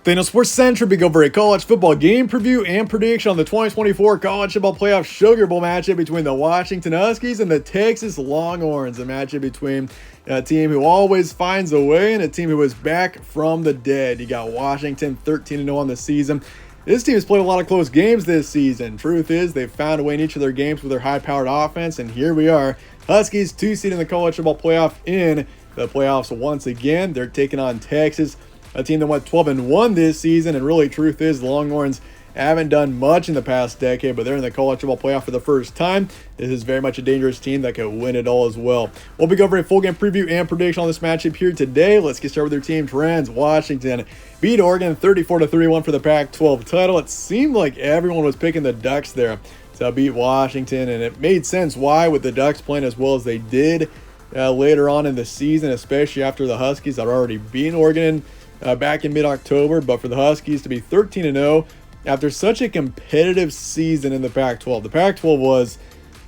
Thanos Sports Centric, we go over a college football game preview and prediction on the 2024 College Football Playoff Sugar Bowl matchup between the Washington Huskies and the Texas Longhorns. A matchup between a team who always finds a way and a team who is back from the dead. You got Washington 13-0 on the season. This team has played a lot of close games this season. Truth is, they've found a way in each of their games with their high-powered offense, and here we are. Huskies 2 seed in the College Football Playoff in the playoffs once again. They're taking on Texas, a team that went 12-1 this season, and really, truth is, the Longhorns haven't done much in the past decade, but they're in the College Football Playoff for the first time. This is very much a dangerous team that could win it all as well. We'll be covering a full game preview and prediction on this matchup here today. Let's get started with their team trends. Washington beat Oregon 34-31 for the Pac-12 title. It seemed like everyone was picking the Ducks there to beat Washington, and it made sense why, with the Ducks playing as well as they did later on in the season, especially after the Huskies had already beaten Oregon back in mid-October. But for the Huskies to be 13-0 after such a competitive season in the Pac-12. The Pac-12 was,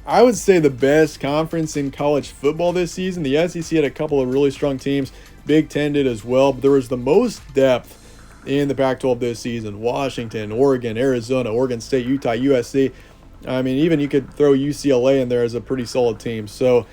I would say, the best conference in college football this season. The SEC had a couple of really strong teams. Big Ten did as well, but there was the most depth in the Pac-12 this season. Washington, Oregon, Arizona, Oregon State, Utah, USC. I mean, even you could throw UCLA in there as a pretty solid team. So,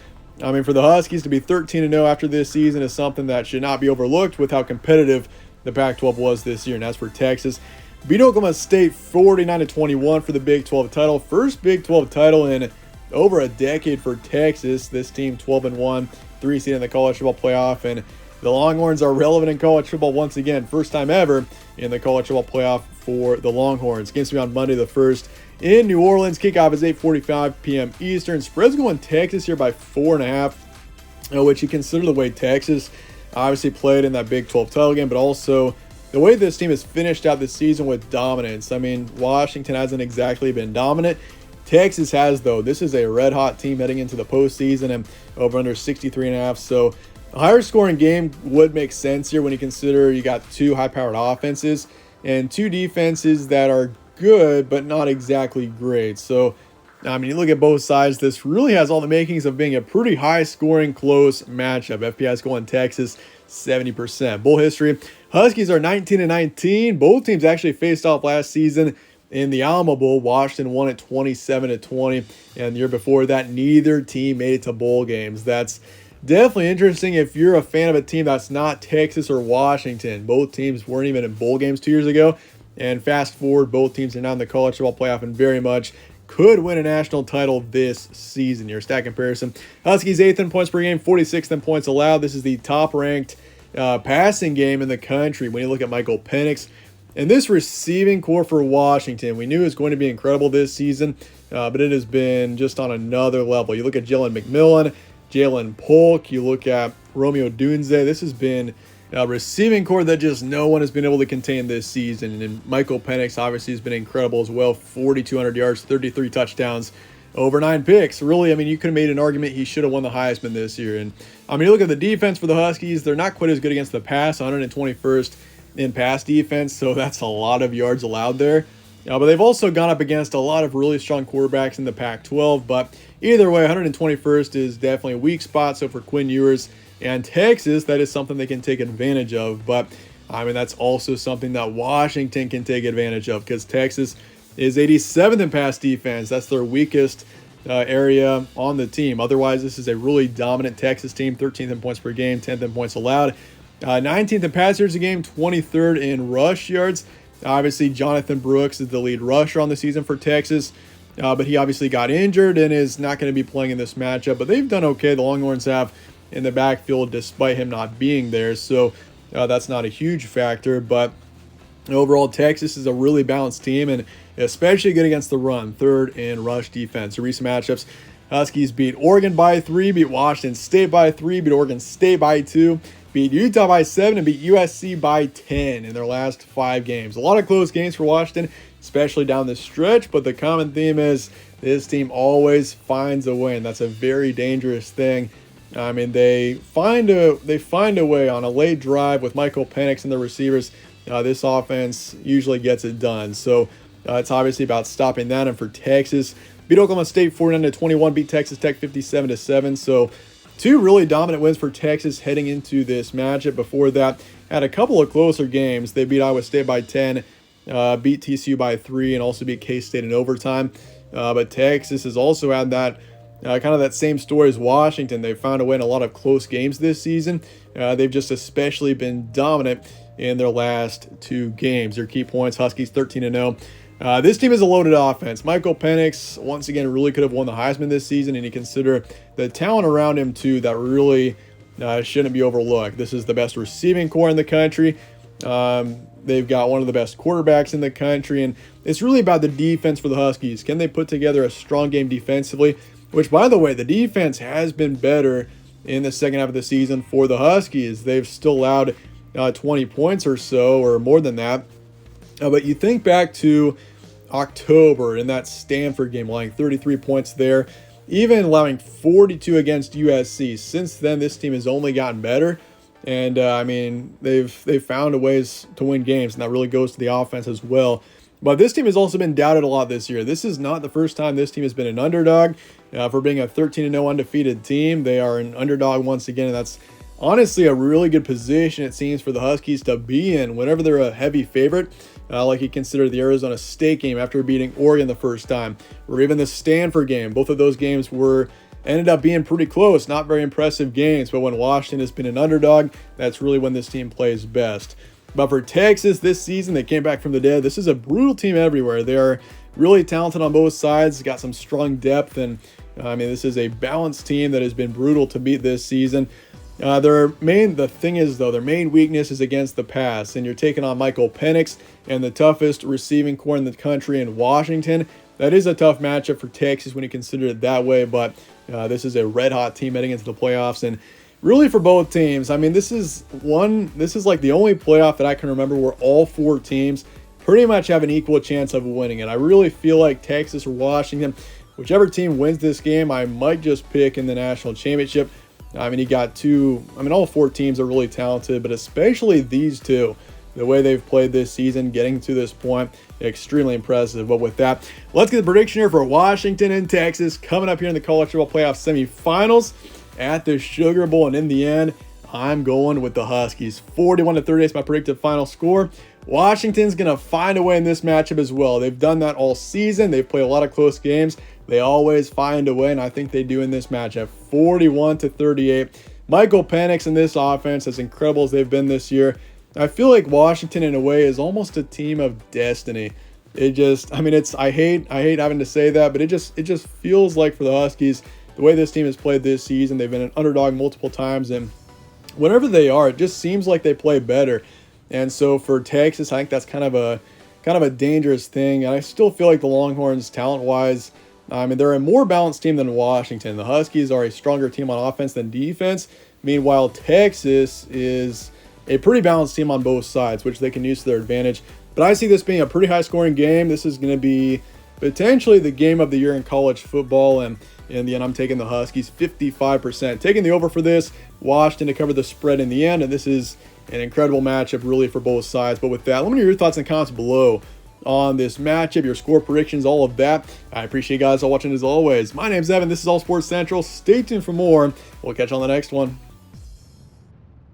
I mean, for the Huskies to be 13-0 after this season is something that should not be overlooked with how competitive the Pac-12 was this year. And as for Texas, beat Oklahoma State 49-21 for the Big 12 title. First Big 12 title in over a decade for Texas. This team 12-1, 3 seed in the College Football Playoff, and the Longhorns are relevant in college football once again. First time ever in the College Football Playoff for the Longhorns. Game's to be on Monday the 1st in New Orleans. Kickoff is 8:45 p.m. Eastern. Spread's going Texas here by 4.5, which you consider the way Texas obviously played in that Big 12 title game, but also the way this team has finished out the season with dominance. I mean, Washington hasn't exactly been dominant. Texas has, though. This is a red-hot team heading into the postseason and over under 63.5. So a higher scoring game would make sense here when you consider you got two high-powered offenses and two defenses that are good but not exactly great. So, I mean, you look at both sides, this really has all the makings of being a pretty high-scoring, close matchup. FPI's going Texas 70%. Bowl history, Huskies are 19-19. Both teams actually faced off last season in the Alma Bowl. Washington won it 27-20, and the year before that, neither team made it to bowl games. That's definitely interesting if you're a fan of a team that's not Texas or Washington. Both teams weren't even in bowl games 2 years ago, and fast forward, both teams are now in the College Football Playoff and very much could win a national title this season. Your stat comparison, Huskies 8th in points per game, 46th in points allowed. This is the top-ranked passing game in the country when you look at Michael Penix. And this receiving core for Washington, we knew it was going to be incredible this season, but it has been just on another level. You look at Jalen McMillan, Jalen Polk, you look at Romeo Dunze. This has been a receiving core that just no one has been able to contain this season. And Michael Penix obviously has been incredible as well. 4,200 yards, 33 touchdowns, over 9 picks. Really, I mean, you could have made an argument he should have won the Heisman this year. And I mean, you look at the defense for the Huskies, they're not quite as good against the pass, 121st in pass defense, so that's a lot of yards allowed there. But they've also gone up against a lot of really strong quarterbacks in the Pac-12. But either way, 121st is definitely a weak spot. So for Quinn Ewers and Texas, that is something they can take advantage of. But, I mean, that's also something that Washington can take advantage of because Texas is 87th in pass defense. That's their weakest area on the team. Otherwise, this is a really dominant Texas team, 13th in points per game, 10th in points allowed. 19th in pass yards a game, 23rd in rush yards. Obviously, Jonathan Brooks is the lead rusher on the season for Texas, but he obviously got injured and is not going to be playing in this matchup. But they've done okay. The Longhorns have in the backfield despite him not being there, so that's not a huge factor. But overall, Texas is a really balanced team and especially good against the run, 3rd in rush defense. The recent matchups, Huskies beat Oregon by 3, beat Washington State by 3, beat Oregon State by 2, beat Utah by 7, and beat USC by 10 in their last 5 games. A lot of close games for Washington, especially down the stretch, but the common theme is this team always finds a win. That's a very dangerous thing. I mean, they find a way on a late drive with Michael Penix and the receivers. This offense usually gets it done. So it's obviously about stopping that. And for Texas, beat Oklahoma State 49-21, beat Texas Tech 57-7. So 2 really dominant wins for Texas heading into this matchup. Before that, had a couple of closer games. They beat Iowa State by 10, beat TCU by 3, and also beat K-State in overtime. But Texas has also had that kind of that same story as Washington. They've found a way in a lot of close games this season. They've just especially been dominant in their last 2 games. Their key points, Huskies 13-0. This team is a loaded offense. Michael Penix, once again, really could have won the Heisman this season, and you consider the talent around him, too, that really shouldn't be overlooked. This is the best receiving core in the country. They've got one of the best quarterbacks in the country, and it's really about the defense for the Huskies. Can they put together a strong game defensively? Which, by the way, the defense has been better in the second half of the season for the Huskies. They've still allowed 20 points or so, or more than that. But you think back to October in that Stanford game, allowing 33 points there, even allowing 42 against USC. Since then, this team has only gotten better. And, I mean, they've found ways to win games, and that really goes to the offense as well. But this team has also been doubted a lot this year. This is not the first time this team has been an underdog. For being a 13-0 undefeated team, they are an underdog once again, and that's honestly a really good position, it seems, for the Huskies to be in whenever they're a heavy favorite, like you consider the Arizona State game after beating Oregon the first time, or even the Stanford game. Both of those games ended up being pretty close, not very impressive games, but when Washington has been an underdog, that's really when this team plays best. But for Texas this season, they came back from the dead. This is a brutal team everywhere. They are really talented on both sides, got some strong depth, and this is a balanced team that has been brutal to beat this season. Their main weakness is against the pass, and you're taking on Michael Penix and the toughest receiving core in the country in Washington. That is a tough matchup for Texas when you consider it that way, but this is a red-hot team heading into the playoffs, and really for both teams, this is like the only playoff that I can remember where all 4 teams pretty much have an equal chance of winning it. I really feel like Texas or Washington, whichever team wins this game, I might just pick in the national championship. You got all 4 teams are really talented, but especially these 2. The way they've played this season, getting to this point, extremely impressive. But with that, let's get the prediction here for Washington and Texas coming up here in the college football playoff semifinals at the Sugar Bowl. And in the end, I'm going with the Huskies. 41-38 is my predicted final score. Washington's going to find a way in this matchup as well. They've done that all season. They've played a lot of close games. They always find a way, and I think they do in this matchup. 41-38. Michael Penix in this offense, as incredible as they've been this year, I feel like Washington in a way is almost a team of destiny. I hate having to say that, but it just feels like for the Huskies, the way this team has played this season, they've been an underdog multiple times, and whenever they are, it just seems like they play better. And so for Texas, I think that's kind of a dangerous thing. And I still feel like the Longhorns, talent-wise, they're a more balanced team than Washington. The Huskies are a stronger team on offense than defense. Meanwhile, Texas is a pretty balanced team on both sides, which they can use to their advantage. But I see this being a pretty high-scoring game. This is going to be potentially the game of the year in college football, and in the end, I'm taking the Huskies 55%. Taking the over for this, Washington to cover the spread in the end, and this is an incredible matchup really for both sides. But with that, let me know your thoughts and comments below on this matchup, your score predictions, all of that. I appreciate you guys all watching as always. My name's Evan. This is All Sports Central. Stay tuned for more. We'll catch you on the next one.